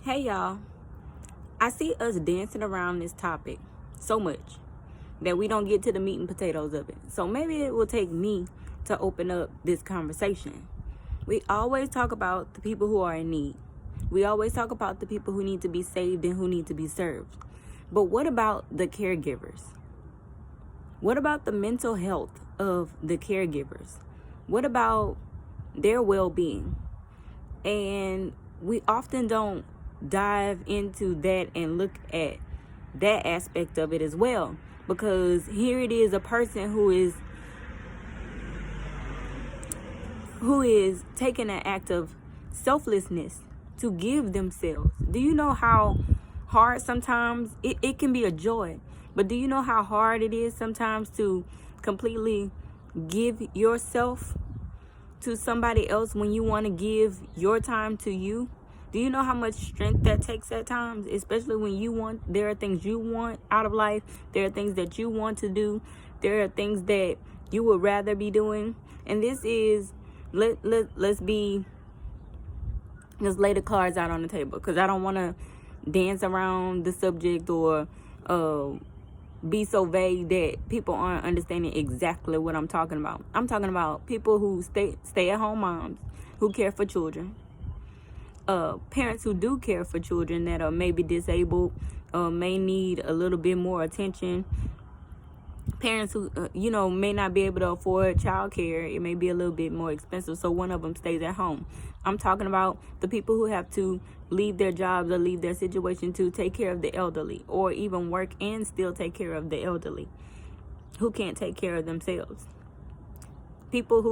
Hey y'all, I see us dancing around this topic so much that we don't get to the meat and potatoes of it. So maybe it will take me to open up this conversation. We always talk about the people who are in need. We always talk about the people who need to be saved and who need to be served. But what about the caregivers? What about the mental health of the caregivers? What about their well-being? And we often don't dive into that and look at that aspect of it as well, because here it is, a person who is taking an act of selflessness to give themselves. Do you know how hard sometimes it can be a joy, but do you know how hard it is sometimes to completely give yourself to somebody else when you want to give your time to you? Do you know how much strength that takes at times? Especially when there are things you want out of life. There are things that you want to do. There are things that you would rather be doing. And this is, let's lay the cards out on the table, because I don't want to dance around the subject or be so vague that people aren't understanding exactly what I'm talking about. I'm talking about people who stay at home moms who care for children, parents who do care for children that are maybe disabled, may need a little bit more attention, parents who may not be able to afford childcare. It may be a little bit more expensive, so one of them stays at home. I'm talking about the people who have to leave their jobs or leave their situation to take care of the elderly, or even work and still take care of the elderly who can't take care of themselves. People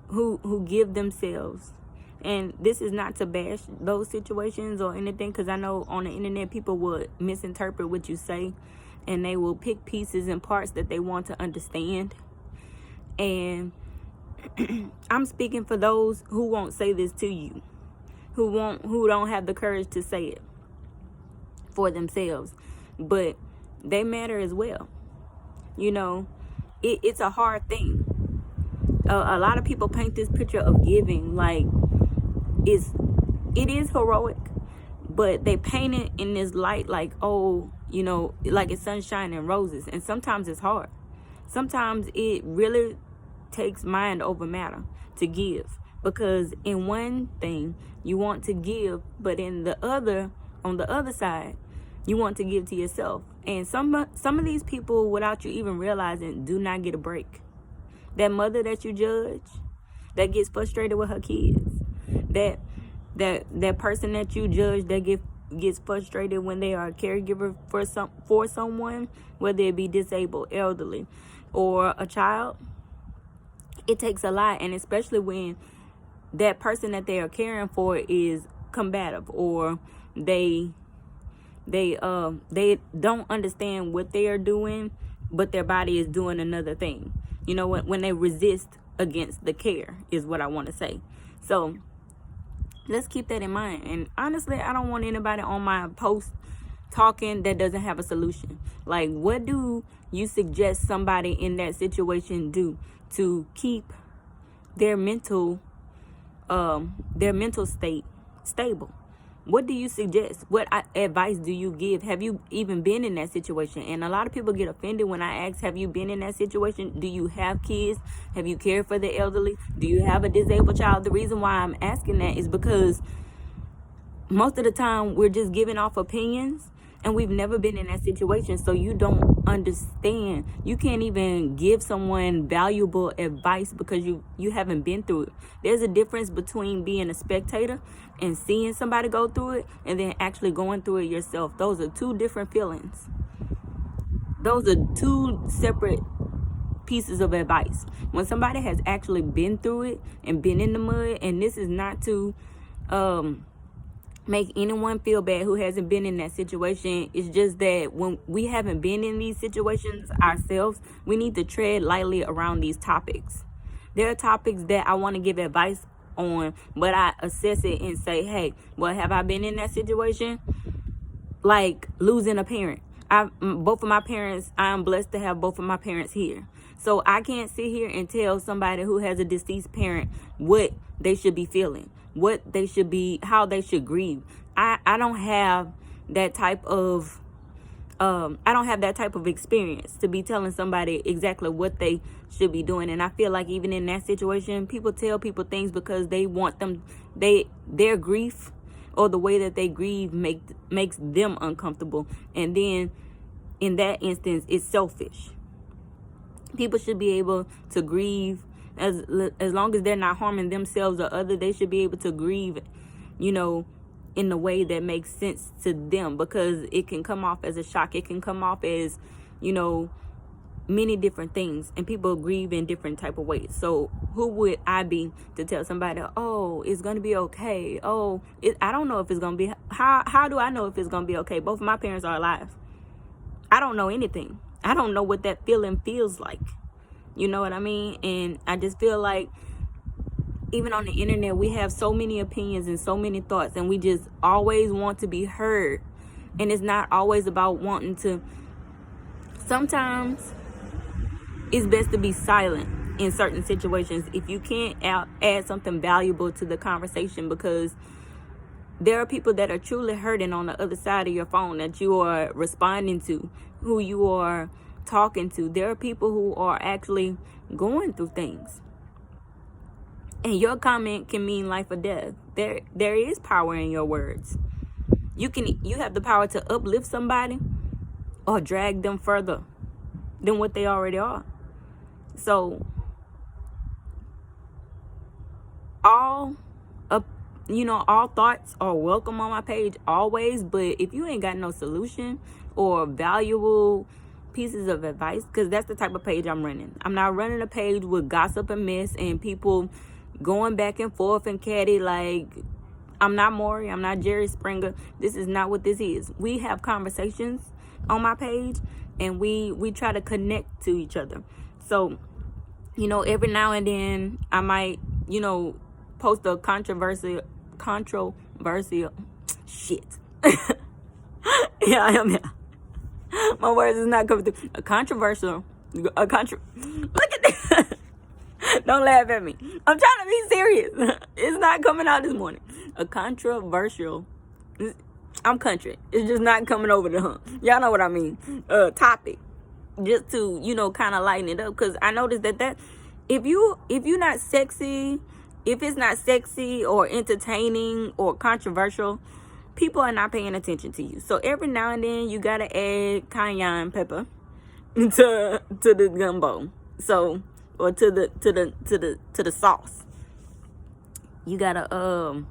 who give themselves. And this is not to bash those situations or anything, because I know on the internet people would misinterpret what you say, and they will pick pieces and parts that they want to understand. And I'm speaking for those who won't say this to you, who don't have the courage to say it for themselves, but they matter as well. It's a hard thing. A lot of people paint this picture of giving like it is heroic, but they paint it in this light like, like it's sunshine and roses. And sometimes it's hard. Sometimes it really takes mind over matter to give, because in one thing you want to give, but on the other side you want to give to yourself. And some of these people, without you even realizing, do not get a break. That mother that you judge, that gets frustrated with her kids, that person that you judge that gets frustrated when they are a caregiver for someone, whether it be disabled, elderly, or a child. It takes a lot, and especially when that person that they are caring for is combative, or they don't understand what they are doing, but their body is doing another thing. When they resist against the care is what I want to say. So let's keep that in mind. And honestly, I don't want anybody on my post talking that doesn't have a solution. Like, what do you suggest somebody in that situation do to keep their mental state stable? What do you suggest? What advice do you give? Have you even been in that situation? And a lot of people get offended when I ask, have you been in that situation? Do you have kids? Have you cared for the elderly? Do you have a disabled child? The reason why I'm asking that is because most of the time we're just giving off opinions, and we've never been in that situation, so you don't understand. You can't even give someone valuable advice because you haven't been through it. There's a difference between being a spectator and seeing somebody go through it, and then actually going through it yourself. Those are two different feelings. Those are two separate pieces of advice. When somebody has actually been through it and been in the mud, and this is not to make anyone feel bad who hasn't been in that situation. It's just that when we haven't been in these situations ourselves, we need to tread lightly around these topics. There are topics that I want to give advice on, but I assess it and say, hey, well, have I been in that situation? Like losing a parent. Both of my parents, I'm blessed to have both of my parents here. So I can't sit here and tell somebody who has a deceased parent what they should be feeling. what they should be, how they should grieve. I don't have that type of experience to be telling somebody exactly what they should be doing. And I feel like even in that situation, people tell people things because they want them, their grief or the way that they grieve makes them uncomfortable. And then in that instance, it's selfish. People should be able to grieve as long as they're not harming themselves or others. They should be able to grieve, in the way that makes sense to them, because it can come off as a shock. It can come off as, many different things, and people grieve in different type of ways. So who would I be to tell somebody, oh, it's going to be okay? Oh, I don't know if it's going to be. How do I know if it's going to be okay? Both of my parents are alive. I don't know anything. I don't know what that feeling feels like. You know what I mean? And I just feel like even on the internet, we have so many opinions and so many thoughts, and we just always want to be heard. And it's not always about wanting to. Sometimes it's best to be silent in certain situations if you can't add something valuable to the conversation, because there are people that are truly hurting on the other side of your phone that you are responding to, who you are talking to. There are people who are actually going through things, and your comment can mean life or death. There is power in your words. You have the power to uplift somebody or drag them further than what they already are. So all thoughts are welcome on my page always, but if you ain't got no solution or valuable pieces of advice, because that's the type of page I'm running. I'm not running a page with gossip and mess and people going back and forth and catty. Like, I'm not Maury, I'm not Jerry Springer. This is not what this is. We have conversations on my page, and we try to connect to each other. So, every now and then I might, post a controversial shit. Yeah, I am. Yeah. My words is not coming through. Look at that. Don't laugh at me. I'm trying to be serious. It's not coming out this morning. A controversial. I'm country. It's just not coming over the hump. Y'all know what I mean. Topic. Just to, kind of lighten it up. Because I noticed that if you're not sexy, if it's not sexy or entertaining or controversial, people are not paying attention to you. So every now and then you gotta add cayenne pepper to the gumbo. So, or to the sauce. You gotta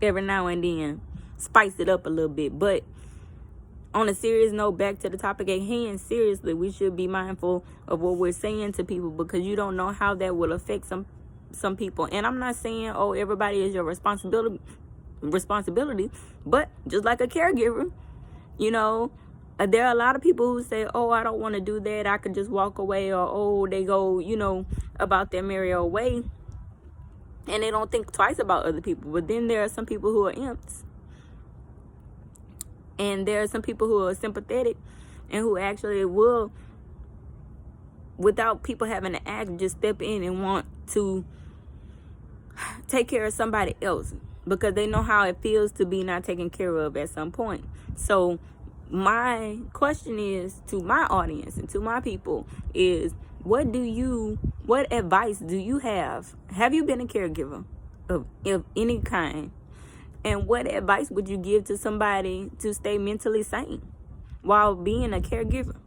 every now and then spice it up a little bit. But on a serious note, back to the topic at hand, seriously, we should be mindful of what we're saying to people, because you don't know how that will affect some people. And I'm not saying, oh, everybody is your responsibility, but just like a caregiver, there are a lot of people who say, oh, I don't want to do that, I could just walk away, or oh, they go, about their merry old way, and they don't think twice about other people. But then there are some people who are imps, and there are some people who are sympathetic and who actually will, without people having to act, just step in and want to take care of somebody else, because they know how it feels to be not taken care of at some point. So my question is to my audience and to my people is, what advice do you have? Have you been a caregiver of any kind? And what advice would you give to somebody to stay mentally sane while being a caregiver?